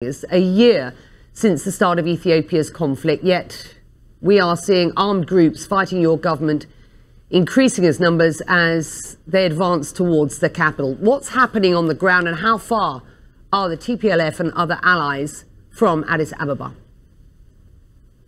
A year since the start of Ethiopia's conflict, yet we are seeing armed groups fighting your government increasing as numbers as they advance towards the capital. What's happening on the ground, and how far are the TPLF and other allies from Addis Ababa?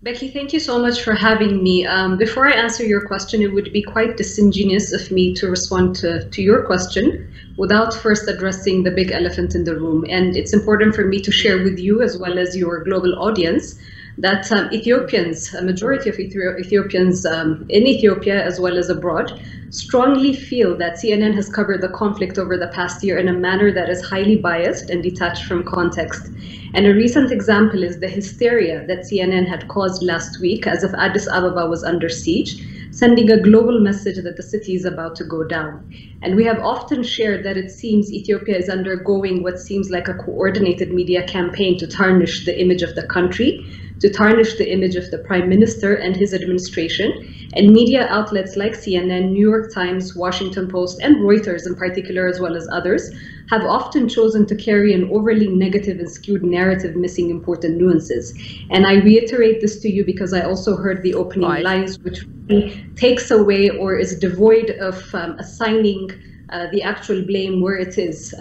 Becky, thank you so much for having me. Before I answer your question, it would be quite disingenuous of me to respond to your question without first addressing the big elephant in the room. And it's important for me to share with you, as well as your global audience, that Ethiopians, a majority of Ethiopians in Ethiopia as well as abroad, strongly feel that CNN has covered the conflict over the past year in a manner that is highly biased and detached from context. And a recent example is the hysteria that CNN had caused last week as if Addis Ababa was under siege, sending a global message that the city is about to go down. And we have often shared that it seems Ethiopia is undergoing what seems like a coordinated media campaign to tarnish the image of the country, to tarnish the image of the Prime Minister and his administration. And media outlets like CNN, New York Times, Washington Post, and Reuters in particular, as well as others, have often chosen to carry an overly negative and skewed narrative, missing important nuances. And I reiterate this to you because I also heard the opening lines, which takes away or is devoid of assigning the actual blame where it is,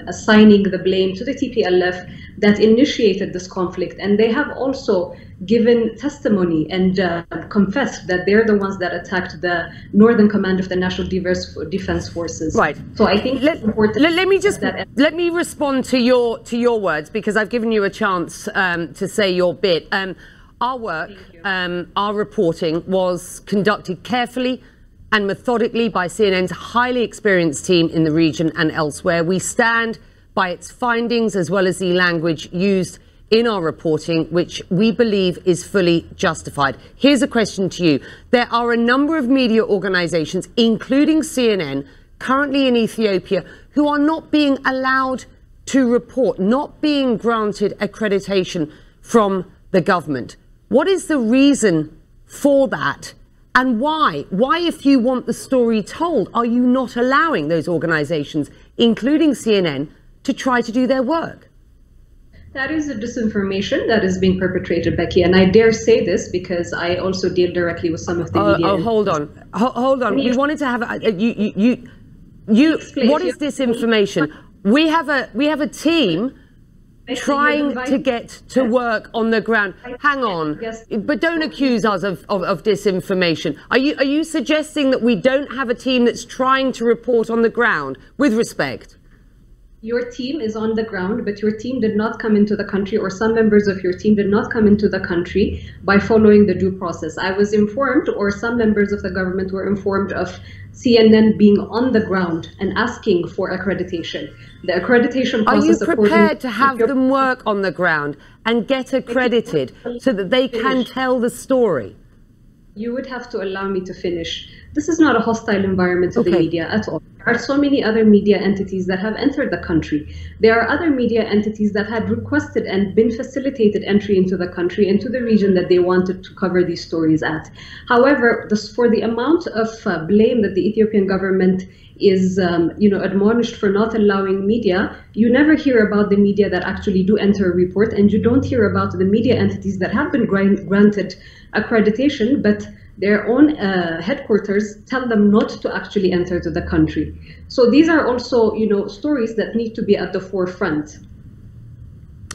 assigning the blame to the TPLF that initiated this conflict. And they have also given testimony and confessed that they're the ones that attacked the Northern Command of the National Defense Forces. Right. So I think it's important. Let me respond to your words, because I've given you a chance to say your bit. Our work, our reporting was conducted carefully and methodically by CNN's highly experienced team in the region and elsewhere. We stand by its findings as well as the language used in our reporting, which we believe is fully justified. Here's a question to you. There are a number of media organizations, including CNN, currently in Ethiopia, who are not being allowed to report, not being granted accreditation from the government. What is the reason for that? And why? Why, if you want the story told, are you not allowing those organizations, including CNN, to try to do their work? That is a disinformation that is being perpetrated, Becky, and I dare say this because I also deal directly with some of the media. Oh, hold on. We wanted to have what is disinformation? We have a team trying to get to work on the ground. Hang on, but don't accuse us of disinformation. Are you suggesting that we don't have a team that's trying to report on the ground? With respect. Your team is on the ground, but your team did not come into the country, or some members of your team did not come into the country by following the due process. I was informed, or some members of the government were informed, of CNN being on the ground and asking for accreditation. The accreditation process— Are you prepared to have them work on the ground and get accredited so that they can tell the story? You would have to allow me to finish. This is not a hostile environment to the media at all. There are so many other media entities that have entered the country. There are other media entities that had requested and been facilitated entry into the country, into the region that they wanted to cover these stories at. However, for the amount of blame that the Ethiopian government is admonished for not allowing media, you never hear about the media that actually do enter a report, and you don't hear about the media entities that have been granted accreditation, but their own headquarters tell them not to actually enter to the country. So these are also, stories that need to be at the forefront.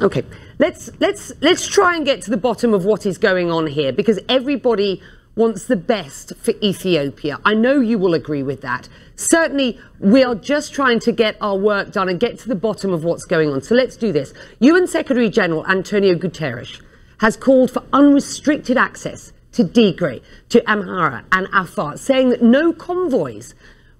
Okay, let's try and get to the bottom of what is going on here, because everybody wants the best for Ethiopia. I know you will agree with that. Certainly, we are just trying to get our work done and get to the bottom of what's going on. So let's do this. UN Secretary General Antonio Guterres has called for unrestricted access to Tigray, to Amhara and Afar, saying that no convoys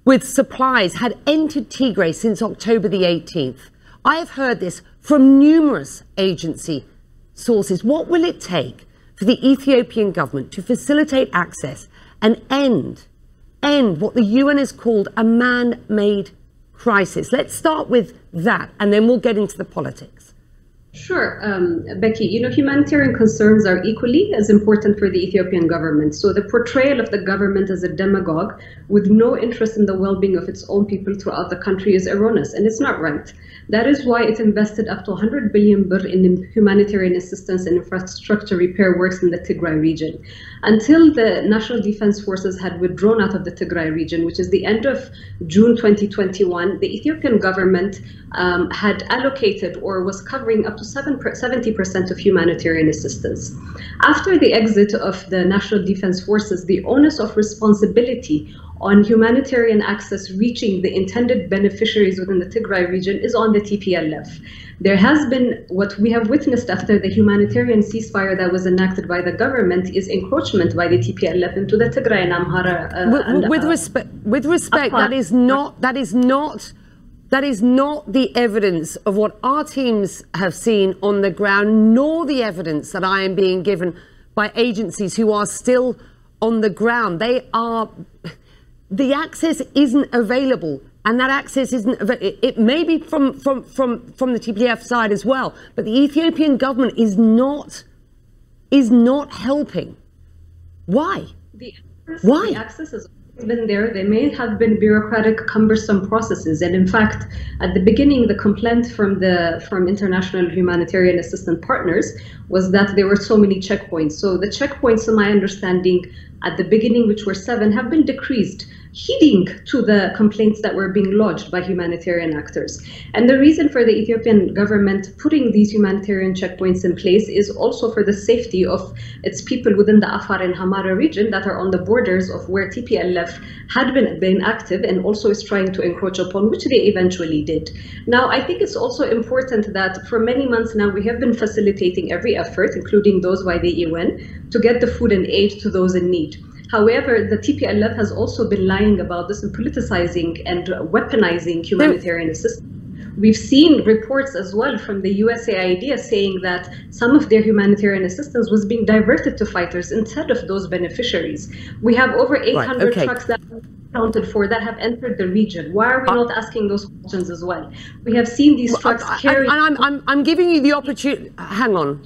with supplies had entered Tigray since October the 18th. I have heard this from numerous agency sources. What will it take for the Ethiopian government to facilitate access and end what the UN has called a man-made crisis? Let's start with that, and then we'll get into the politics. Sure, Becky, humanitarian concerns are equally as important for the Ethiopian government. So the portrayal of the government as a demagogue with no interest in the well-being of its own people throughout the country is erroneous, and it's not right. That is why it invested up to 100 billion birr in humanitarian assistance and infrastructure repair works in the Tigray region. Until the National Defense Forces had withdrawn out of the Tigray region, which is the end of June 2021, the Ethiopian government had allocated or was covering up to 70% of humanitarian assistance. After the exit of the National Defense Forces, the onus of responsibility on humanitarian access reaching the intended beneficiaries within the Tigray region is on the TPLF. There has been, what we have witnessed after the humanitarian ceasefire that was enacted by the government is encroachment by the TPLF into the Tigray and Amhara. With respect, that is not the evidence of what our teams have seen on the ground, nor the evidence that I am being given by agencies who are still on the ground. The access isn't available, and that access isn't available. It may be from the TPLF side as well, but the Ethiopian government is not helping. Why? Why? The access has been there. There may have been bureaucratic, cumbersome processes, and in fact, at the beginning, the complaint from international humanitarian assistance partners was that there were so many checkpoints. So the checkpoints, to my understanding, at the beginning, which were 7, have been decreased, heeding to the complaints that were being lodged by humanitarian actors. And the reason for the Ethiopian government putting these humanitarian checkpoints in place is also for the safety of its people within the Afar and Hamara region that are on the borders of where TPLF had been active and also is trying to encroach upon, which they eventually did. Now, I think it's also important that for many months now, we have been facilitating every effort, including those by the UN, to get the food and aid to those in need. However, the TPLF has also been lying about this and politicizing and weaponizing humanitarian assistance. We've seen reports as well from the USAID saying that some of their humanitarian assistance was being diverted to fighters instead of those beneficiaries. We have over 800 trucks that are accounted for that have entered the region. Why are we not asking those questions as well? We have seen these trucks carry... I'm giving you the opportunity... Hang on.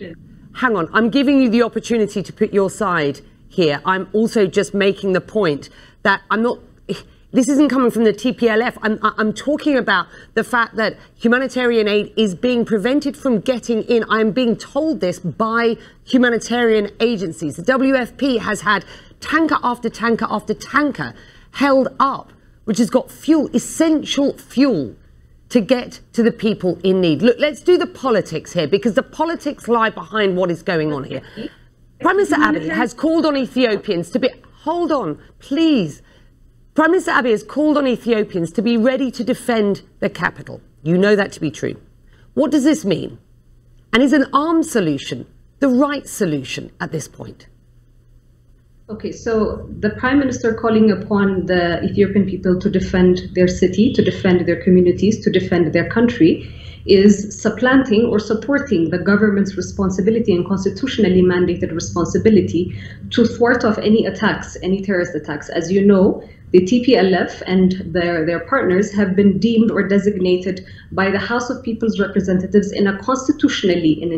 I'm giving you the opportunity to put your side here. I'm also just making the point that this isn't coming from the TPLF. I'm talking about the fact that humanitarian aid is being prevented from getting in. I'm being told this by humanitarian agencies. The WFP has had tanker after tanker after tanker held up, which has got fuel, essential fuel, to get to the people in need. Look, let's do the politics here, because the politics lie behind what is going on here. Prime Minister Abiy has called on Ethiopians to be... Hold on, please. Prime Minister Abiy has called on Ethiopians to be ready to defend the capital. You know that to be true. What does this mean? And is an armed solution the right solution at this point? Okay, so the Prime Minister calling upon the Ethiopian people to defend their city, to defend their communities, to defend their country is supplanting or supporting the government's responsibility and constitutionally mandated responsibility to thwart off any attacks, any terrorist attacks. As you know, the TPLF and their partners have been deemed or designated by the House of People's Representatives in an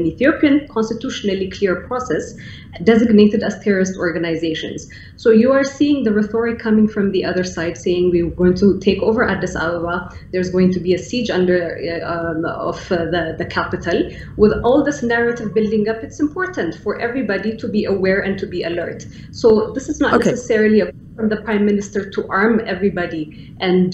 Ethiopian constitutionally clear process, designated as terrorist organizations. So you are seeing the rhetoric coming from the other side saying we're going to take over Addis Ababa, there's going to be a siege of the capital. With all this narrative building up, it's important for everybody to be aware and to be alert. So this is not necessarily from the Prime Minister to arm everybody and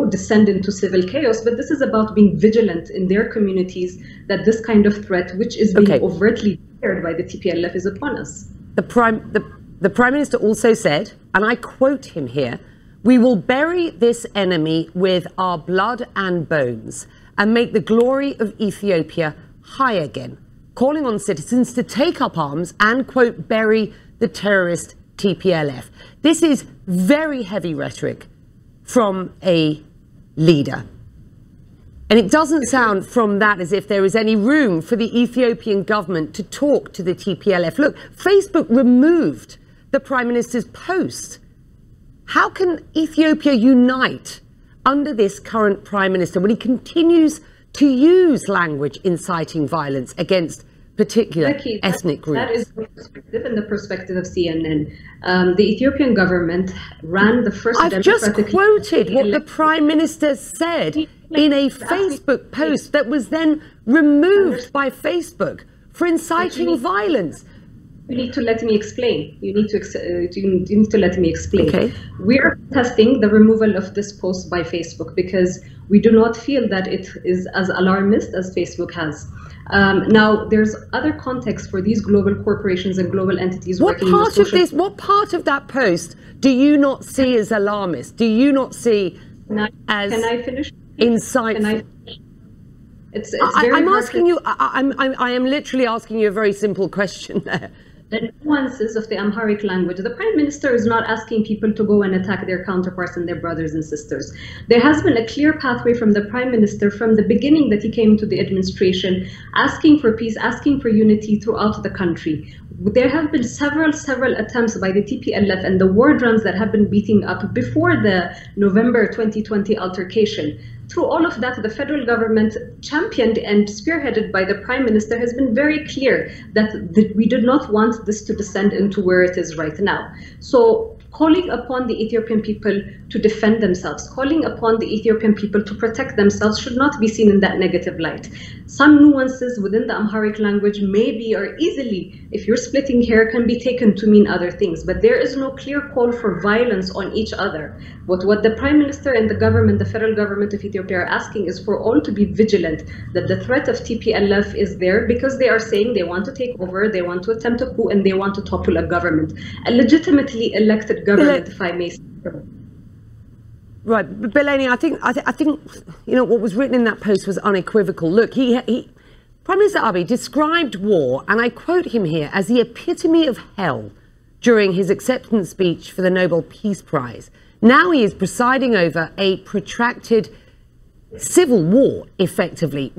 descend into civil chaos, but this is about being vigilant in their communities that this kind of threat, which is being overtly declared by the TPLF, is upon us. The Prime Minister also said, and I quote him here, "We will bury this enemy with our blood and bones and make the glory of Ethiopia high again," calling on citizens to take up arms and, quote, bury the terrorist TPLF. This is very heavy rhetoric from a leader. And it doesn't sound from that as if there is any room for the Ethiopian government to talk to the TPLF. Look, Facebook removed the Prime Minister's post. How can Ethiopia unite under this current Prime Minister when he continues to use language inciting violence against particular Becky, ethnic groups? That is the perspective and the perspective of CNN. The Ethiopian government ran the first I've just quoted what the Prime Minister said in a Facebook post that was then removed by Facebook for inciting violence. You need to let me explain. You need to let me explain. Okay. We are testing the removal of this post by Facebook because we do not feel that it is as alarmist as Facebook has. Now, there's other context for these global corporations and global entities working in the social... What part of that post do you not see as alarmist? Do you not see as Can I finish? Insightful? It's very I'm hard asking you. I am literally asking you a very simple question there. The nuances of the Amharic language. The Prime Minister is not asking people to go and attack their counterparts and their brothers and sisters. There has been a clear pathway from the Prime Minister from the beginning that he came to the administration, asking for peace, asking for unity throughout the country. There have been several attempts by the TPLF and the war drums that have been beating up before the November 2020 altercation. Through all of that, the federal government, championed and spearheaded by the Prime Minister, has been very clear that we did not want this to descend into where it is right now. So calling upon the Ethiopian people to defend themselves, calling upon the Ethiopian people to protect themselves should not be seen in that negative light. Some nuances within the Amharic language maybe or easily, if you're splitting hair, can be taken to mean other things, but there is no clear call for violence on each other. What the Prime Minister and the government, the federal government of Ethiopia, are asking is for all to be vigilant that the threat of TPLF is there because they are saying they want to take over, they want to attempt a coup, and they want to topple a government, a legitimately elected government, if I may say so. Right, Billene, I think you know what was written in that post was unequivocal. Look, Prime Minister Abiy described war, and I quote him here, as the epitome of hell during his acceptance speech for the Nobel Peace Prize. Now he is presiding over a protracted civil war, effectively.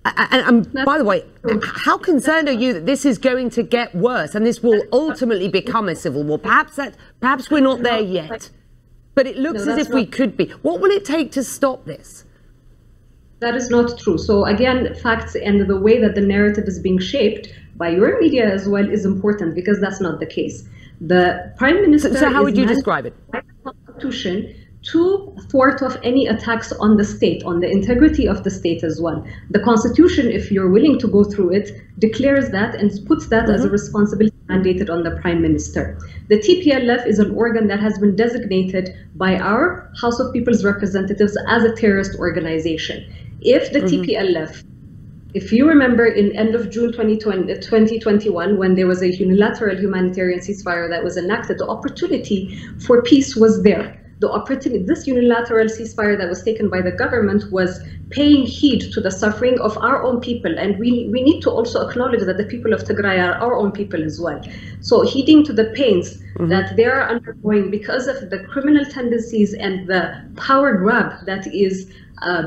And by the way, how concerned are you that this is going to get worse and this will ultimately become a civil war? Perhaps we're not there yet. But it looks as if we could be. What will it take to stop this? That is not true. So again, facts and the way that the narrative is being shaped by your media as well is important because that's not the case. The Prime Minister So how would you describe it? By the Constitution to thwart off any attacks on the state, on the integrity of the state as well. The Constitution, if you're willing to go through it, declares that and puts that as a responsibility mandated on the Prime Minister. The TPLF is an organ that has been designated by our House of People's Representatives as a terrorist organization. If the TPLF, if you remember in end of June 2021, when there was a unilateral humanitarian ceasefire that was enacted, the opportunity for peace was there. The opportunity, this unilateral ceasefire that was taken by the government was paying heed to the suffering of our own people. And we need to also acknowledge that the people of Tigray are our own people as well. So heeding to the pains that they are undergoing because of the criminal tendencies and the power grab that is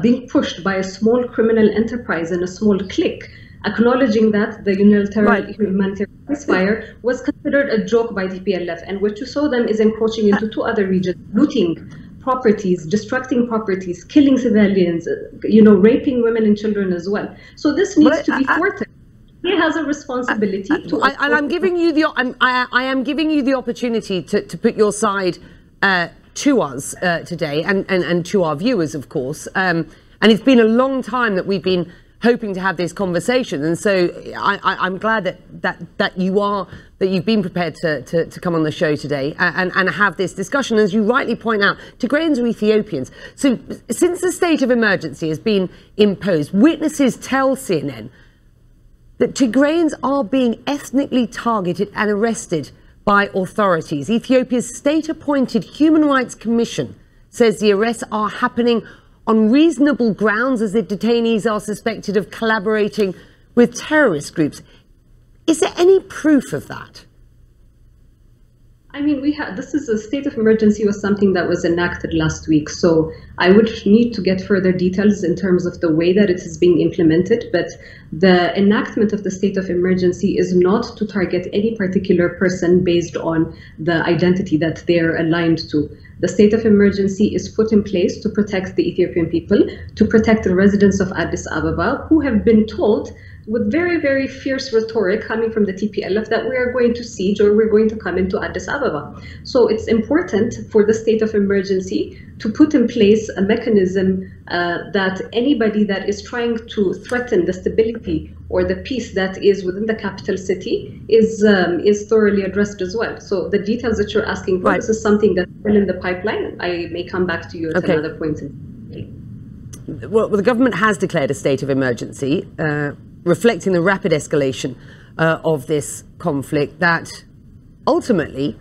being pushed by a small criminal enterprise and a small clique, acknowledging that the unilateral humanitarian ceasefire was considered a joke by TPLF, and what you saw them is encroaching into two other regions, looting properties, destructing properties, killing civilians, raping women and children as well. So this needs to be thwarted. He has a responsibility to. And I'm giving you I am giving you the opportunity to put your side to us today and to our viewers, of course. And it's been a long time that we've been hoping to have this conversation, and so I'm glad that you've been prepared to come on the show today and have this discussion. As you rightly point out, Tigrayans are Ethiopians. So since the state of emergency has been imposed, witnesses tell CNN that Tigrayans are being ethnically targeted and arrested by authorities. Ethiopia's state-appointed Human Rights Commission says the arrests are happening on reasonable grounds as the detainees are suspected of collaborating with terrorist groups. Is there any proof of that? I mean, this is a state of emergency was something that was enacted last week. So I would need to get further details in terms of the way that it is being implemented. But the enactment of the state of emergency is not to target any particular person based on the identity that they're aligned to. The state of emergency is put in place to protect the Ethiopian people, to protect the residents of Addis Ababa, who have been told with very, very fierce rhetoric coming from the TPLF that we are going to siege or we're going to come into Addis Ababa. So it's important for the state of emergency to put in place a mechanism that anybody that is trying to threaten the stability or the peace that is within the capital city is thoroughly addressed as well. So the details that you're asking for, this is something that's still in the pipeline. I may come back to you at another point. Well, the government has declared a state of emergency, reflecting the rapid escalation of this conflict that ultimately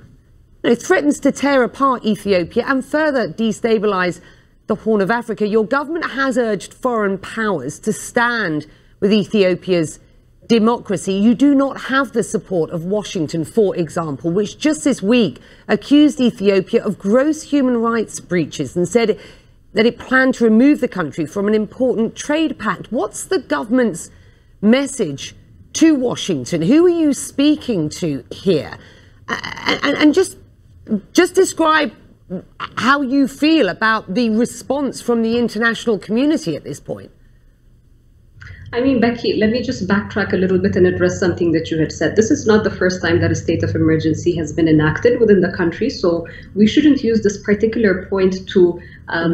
threatens to tear apart Ethiopia and further destabilize the Horn of Africa. Your government has urged foreign powers to stand with Ethiopia's democracy. You do not have the support of Washington, for example, which just this week accused Ethiopia of gross human rights breaches and said that it planned to remove the country from an important trade pact. What's the government's message to Washington? Who are you speaking to here? And just describe how you feel about the response from the international community at this point. I mean, Becky, let me just backtrack a little bit and address something that you had said. This is not the first time that a state of emergency has been enacted within the country, so we shouldn't use this particular point to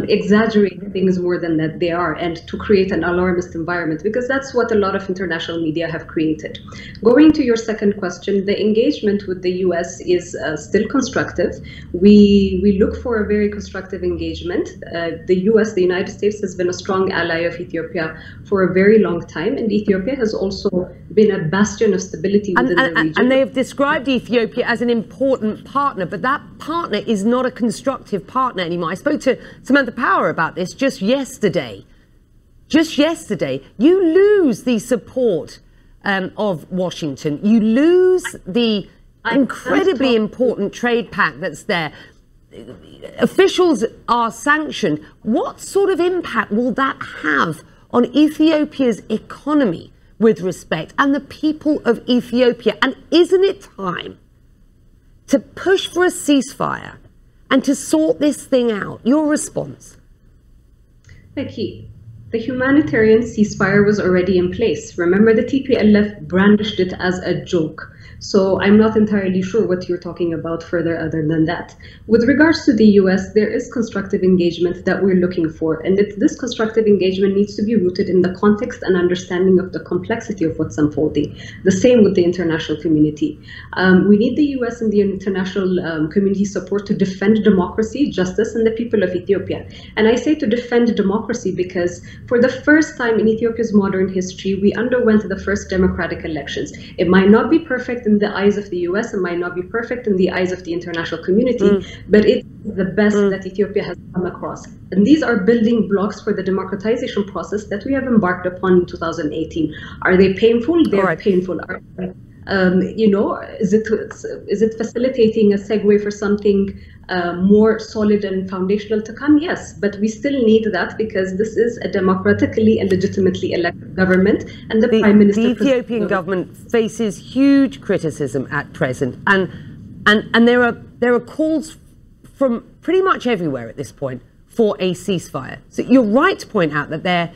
exaggerate things more than that they are and to create an alarmist environment, because that's what a lot of international media have created. Going to your second question, the engagement with the US is still constructive. We look for a very constructive engagement. The US, the United States, has been a strong ally of Ethiopia for a very long time, and Ethiopia has also been a bastion of stability within the region. And they have described Ethiopia as an important partner, but that partner is not a constructive partner anymore. I spoke to Samantha Power about this just yesterday. Just yesterday, you lose the support of Washington. You lose the incredibly important trade pact that's there. Officials are sanctioned. What sort of impact will that have on Ethiopia's economy with respect and the people of Ethiopia? And isn't it time to push for a ceasefire and to sort this thing out? Your response? Becky, the humanitarian ceasefire was already in place. Remember, the TPLF brandished it as a joke. So I'm not entirely sure what you're talking about further other than that. With regards to the US, there is constructive engagement that we're looking for. And this constructive engagement needs to be rooted in the context and understanding of the complexity of what's unfolding. The same with the international community. We need the US and the international community support to defend democracy, justice, and the people of Ethiopia. And I say to defend democracy because for the first time in Ethiopia's modern history, we underwent the first democratic elections. It might not be perfect in the eyes of the US, and might not be perfect in the eyes of the international community, but it's the best that Ethiopia has come across. And these are building blocks for the democratization process that we have embarked upon in 2018. Are they painful? They're painful. Is it facilitating a segue for something more solid and foundational to come? Yes, but we still need that because this is a democratically and legitimately elected government, and the Prime Minister. The Ethiopian government faces huge criticism at present, and there are calls from pretty much everywhere at this point for a ceasefire. So you're right to point out that there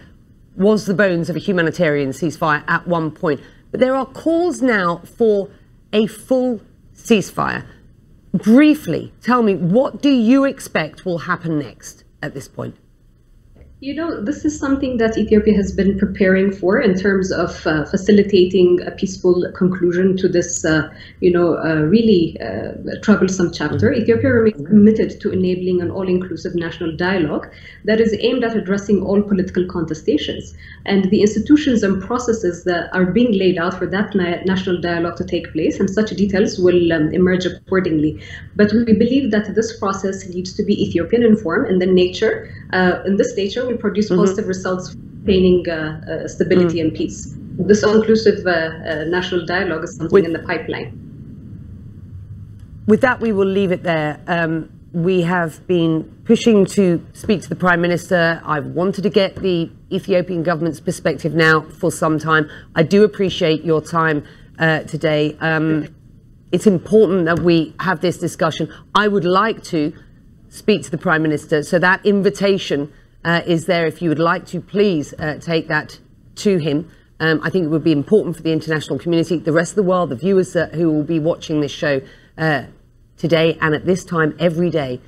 was the bones of a humanitarian ceasefire at one point, but there are calls now for a full ceasefire. Briefly, tell me, what do you expect will happen next at this point? You know, this is something that Ethiopia has been preparing for in terms of facilitating a peaceful conclusion to this, really troublesome chapter. Ethiopia remains committed to enabling an all-inclusive national dialogue that is aimed at addressing all political contestations. And the institutions and processes that are being laid out for that national dialogue to take place, and such details will emerge accordingly. But we believe that this process needs to be Ethiopian in form, and in this nature, will produce positive results pertaining stability and peace. This all-inclusive national dialogue is something in the pipeline. with that, we will leave it there. We have been pushing to speak to the Prime Minister. I've wanted to get the Ethiopian government's perspective now for some time. I do appreciate your time today. It's important that we have this discussion. I would like to speak to the Prime Minister, so that invitation is there. If you would like to, please take that to him. I think it would be important for the international community, the rest of the world, the viewers who will be watching this show today and at this time every day.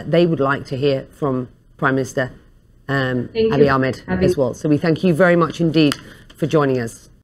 They would like to hear from Prime Minister Abiy Ahmed as well. So we thank you very much indeed for joining us.